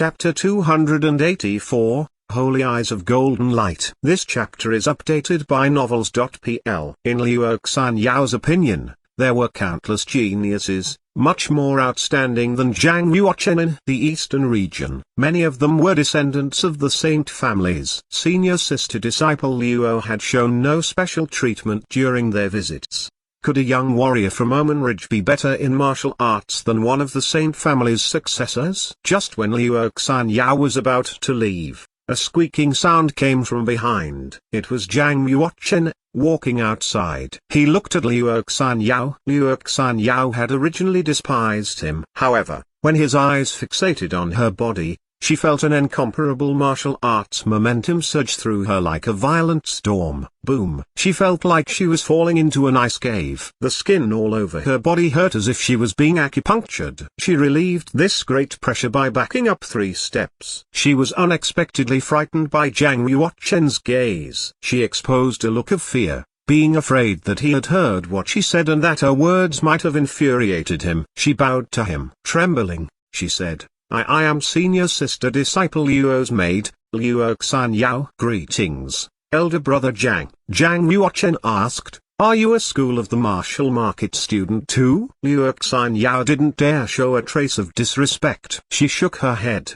Chapter 284, Holy Eyes of Golden Light. This chapter is updated by Novels.pl. In Liu Xianyao's opinion, there were countless geniuses, much more outstanding than Zhang Yuochen in the eastern region. Many of them were descendants of the saint families. Senior sister disciple Liu had shown no special treatment during their visits. Could a young warrior from Omen Ridge be better in martial arts than one of the saint family's successors? Just when Liu Xianyao was about to leave, a squeaking sound came from behind. It was Zhang Yuochen, walking outside. He looked at Liu Xianyao. Liu Xianyao had originally despised him. However, when his eyes fixated on her body, she felt an incomparable martial arts momentum surge through her like a violent storm. Boom! She felt like she was falling into an ice cave. The skin all over her body hurt as if she was being acupunctured. She relieved this great pressure by backing up 3 steps. She was unexpectedly frightened by Zhang Yuochen's gaze. She exposed a look of fear, being afraid that he had heard what she said and that her words might have infuriated him. She bowed to him. Trembling, she said, I am senior sister disciple Liu's maid, Liu Xianyao. Greetings, elder brother Zhang. Zhang Yuochen asked, are you a school of the martial market student too? Liu Xianyao didn't dare show a trace of disrespect. She shook her head.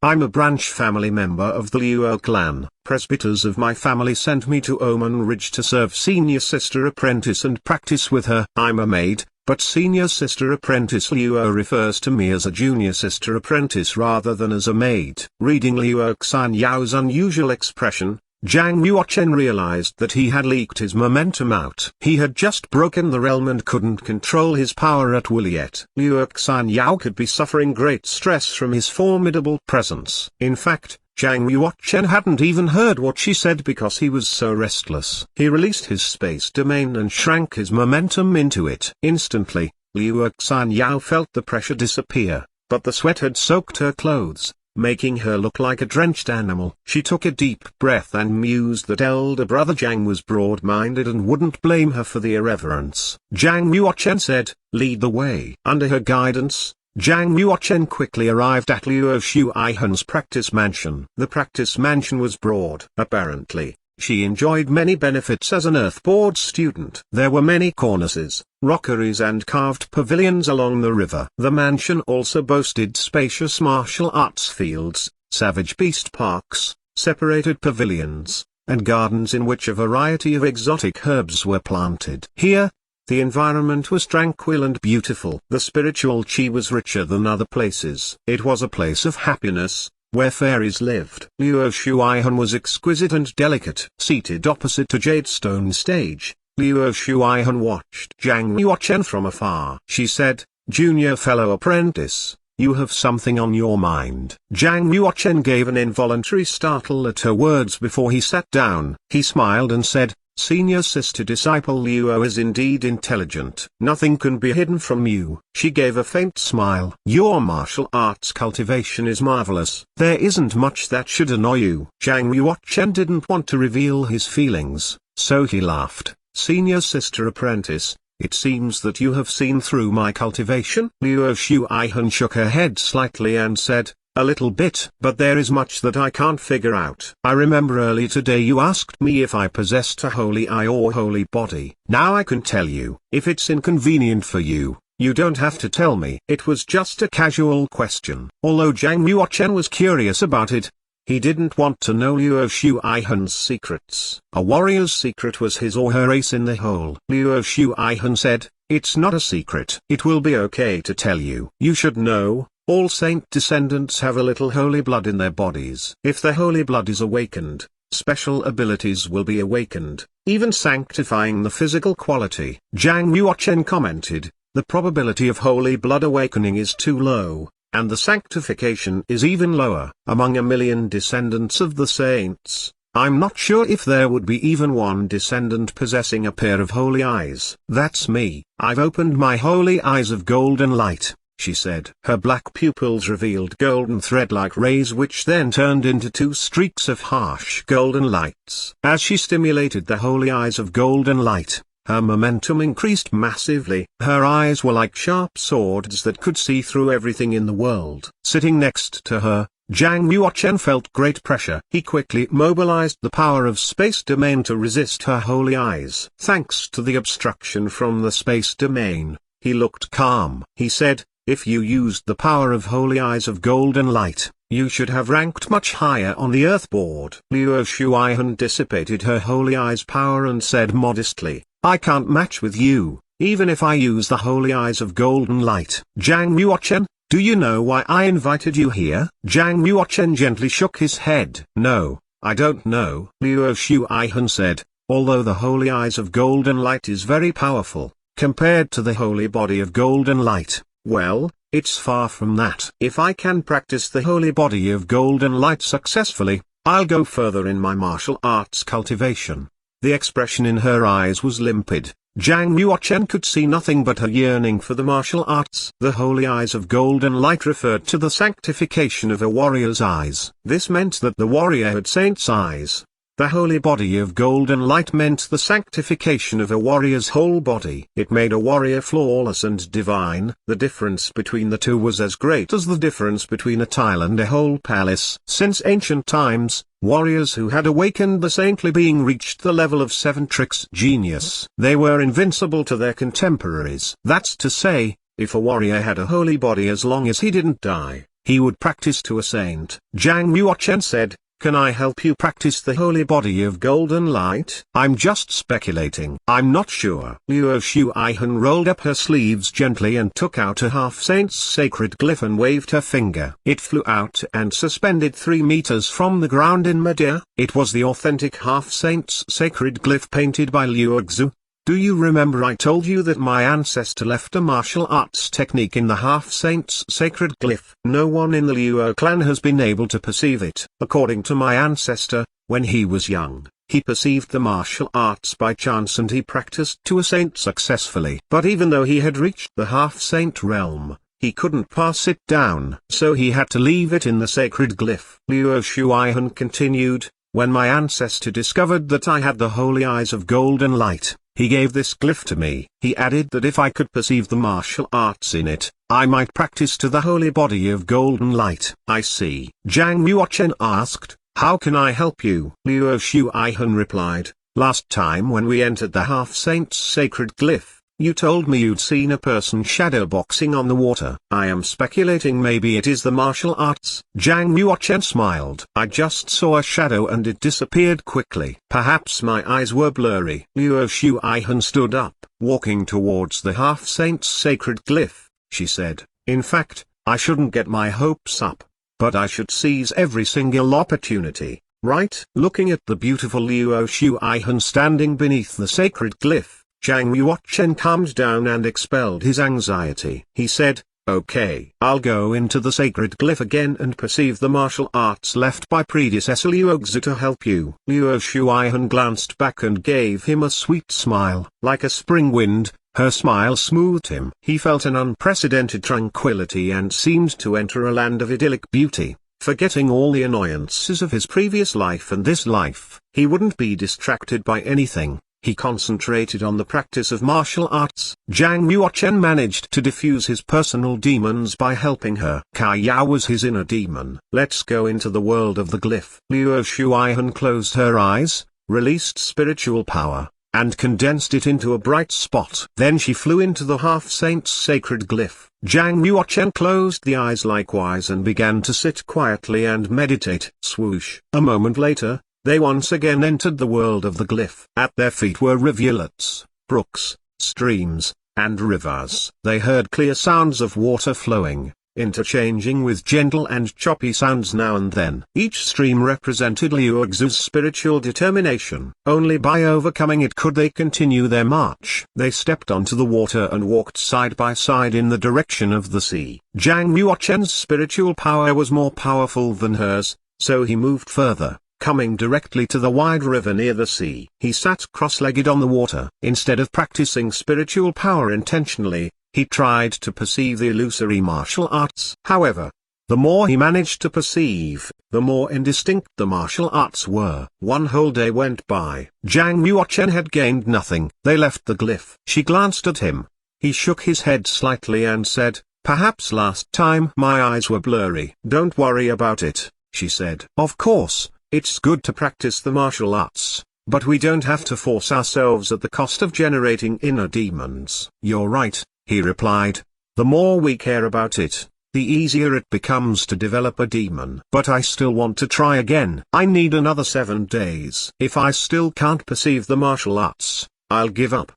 I'm a branch family member of the Liu clan. Presbyters of my family sent me to Omen Ridge to serve senior sister apprentice and practice with her. I'm a maid, but senior sister apprentice Liu refers to me as a junior sister apprentice rather than as a maid. Reading Liu Xianyao's unusual expression, Zhang Yuochen realized that he had leaked his momentum out. He had just broken the realm and couldn't control his power at will yet. Liu Xianyao could be suffering great stress from his formidable presence. In fact, Zhang Yuochen hadn't even heard what she said because he was so restless. He released his space domain and shrank his momentum into it. Instantly, Liu Xianyao felt the pressure disappear, but the sweat had soaked her clothes, making her look like a drenched animal. She took a deep breath and mused that elder brother Zhang was broad-minded and wouldn't blame her for the irreverence. Zhang Yuochen said, lead the way. Under her guidance, Zhang Yuochen quickly arrived at Liu Shuaihan's practice mansion. The practice mansion was broad. Apparently, she enjoyed many benefits as an Earthboard student. There were many cornices, rockeries and carved pavilions along the river. The mansion also boasted spacious martial arts fields, savage beast parks, separated pavilions, and gardens in which a variety of exotic herbs were planted. Here, the environment was tranquil and beautiful. The spiritual chi was richer than other places. It was a place of happiness, where fairies lived. Liu Shuaihan was exquisite and delicate. Seated opposite a jadestone stage, Liu Shuaihan watched Zhang Yuochen from afar. She said, junior fellow apprentice, you have something on your mind. Zhang Yuochen gave an involuntary startle at her words before he sat down. He smiled and said, senior sister disciple Liu is indeed intelligent. Nothing can be hidden from you. She gave a faint smile. Your martial arts cultivation is marvelous. There isn't much that should annoy you. Zhang Yuochen didn't want to reveal his feelings, so he laughed. Senior sister apprentice, it seems that you have seen through my cultivation. Liu Shuaihan shook her head slightly and said, a little bit. But there is much that I can't figure out. I remember early today you asked me if I possessed a holy eye or holy body. Now I can tell you. If it's inconvenient for you, you don't have to tell me. It was just a casual question. Although Zhang Yuochen was curious about it, he didn't want to know Liu Shuaihan's secrets. A warrior's secret was his or her ace in the hole. Liu Shuaihan said, it's not a secret. It will be okay to tell you. You should know, all saint descendants have a little holy blood in their bodies. If the holy blood is awakened, special abilities will be awakened, even sanctifying the physical quality. Zhang Yuochen commented, the probability of holy blood awakening is too low, and the sanctification is even lower. Among a million descendants of the saints, I'm not sure if there would be even one descendant possessing a pair of holy eyes. That's me. I've opened my holy eyes of golden light, she said. Her black pupils revealed golden thread-like rays which then turned into 2 streaks of harsh golden lights. As she stimulated the holy eyes of golden light, her momentum increased massively. Her eyes were like sharp swords that could see through everything in the world. Sitting next to her, Zhang Yuochen felt great pressure. He quickly mobilized the power of space domain to resist her holy eyes. Thanks to the obstruction from the space domain, he looked calm. He said, "If you used the power of holy eyes of golden light, you should have ranked much higher on the earth board." Luo Shuaihan dissipated her holy eyes power and said modestly, "I can't match with you, even if I use the holy eyes of golden light." "Zhang Yuochen, do you know why I invited you here?" Zhang Yuochen gently shook his head. "No, I don't know," Luo Shuaihan said, "although the holy eyes of golden light is very powerful, compared to the holy body of golden light, well, it's far from that. If I can practice the holy body of golden light successfully, I'll go further in my martial arts cultivation." The expression in her eyes was limpid. Zhang Yuochen could see nothing but her yearning for the martial arts. The holy eyes of golden light referred to the sanctification of a warrior's eyes. This meant that the warrior had saint's eyes. The holy body of golden light meant the sanctification of a warrior's whole body. It made a warrior flawless and divine. The difference between the two was as great as the difference between a tile and a whole palace. Since ancient times, warriors who had awakened the saintly being reached the level of 7 tricks genius. They were invincible to their contemporaries. That's to say, if a warrior had a holy body, as long as he didn't die, he would practice to a saint. Zhang Yuochen said, "Can I help you practice the holy body of golden light?" "I'm just speculating. I'm not sure." Luo Shuaihan rolled up her sleeves gently and took out a half-saint's sacred glyph and waved her finger. It flew out and suspended 3 meters from the ground in midair. It was the authentic half-saint's sacred glyph painted by Luo Xu. "Do you remember I told you that my ancestor left a martial arts technique in the half-saint's sacred glyph? No one in the Luo clan has been able to perceive it. According to my ancestor, when he was young, he perceived the martial arts by chance and he practiced to a saint successfully. But even though he had reached the half-saint realm, he couldn't pass it down. So he had to leave it in the sacred glyph." Luo Shuaihan continued, "When my ancestor discovered that I had the holy eyes of golden light, he gave this glyph to me. He added that if I could perceive the martial arts in it, I might practice to the holy body of golden light." "I see." Zhang Yuochen asked, "How can I help you?" Luo Shuaihan replied, "Last time when we entered the half-saint's sacred glyph, you told me you'd seen a person shadowboxing on the water. I am speculating maybe it is the martial arts." Zhang Yuochen smiled. "I just saw a shadow and it disappeared quickly. Perhaps my eyes were blurry." Luo Shuaihan stood up, walking towards the half-saint's sacred glyph. She said, "In fact, I shouldn't get my hopes up, but I should seize every single opportunity, right?" Looking at the beautiful Luo Shuaihan standing beneath the sacred glyph, Zhang Yuochen calmed down and expelled his anxiety. He said, "Okay, I'll go into the sacred glyph again and perceive the martial arts left by predecessor Luo Xu to help you." Luo Shuaihan glanced back and gave him a sweet smile. Like a spring wind, her smile smoothed him. He felt an unprecedented tranquility and seemed to enter a land of idyllic beauty. Forgetting all the annoyances of his previous life and this life, he wouldn't be distracted by anything. He concentrated on the practice of martial arts. Zhang Yuochen managed to defuse his personal demons by helping her. Kaya was his inner demon. "Let's go into the world of the glyph." Luo Shuaihan closed her eyes, released spiritual power, and condensed it into a bright spot. Then she flew into the half-saint's sacred glyph. Zhang Yuochen closed the eyes likewise and began to sit quietly and meditate. Swoosh. A moment later, they once again entered the world of the glyph. At their feet were rivulets, brooks, streams, and rivers. They heard clear sounds of water flowing, interchanging with gentle and choppy sounds now and then. Each stream represented Luo Xu's spiritual determination. Only by overcoming it could they continue their march. They stepped onto the water and walked side by side in the direction of the sea. Zhang Yuochen's spiritual power was more powerful than hers, so he moved further, coming directly to the wide river near the sea. He sat cross-legged on the water. Instead of practicing spiritual power intentionally, he tried to perceive the illusory martial arts. However, The more he managed to perceive, the more indistinct the martial arts were. One whole day went by. Zhang Yuochen had gained nothing. They left the glyph. She glanced at him. He shook his head slightly and said, "Perhaps last time my eyes were blurry." "Don't worry about it," she said. "Of course, it's good to practice the martial arts, but we don't have to force ourselves at the cost of generating inner demons." "You're right," he replied. "The more we care about it, the easier it becomes to develop a demon. But I still want to try again. I need another 7 days. If I still can't perceive the martial arts, I'll give up."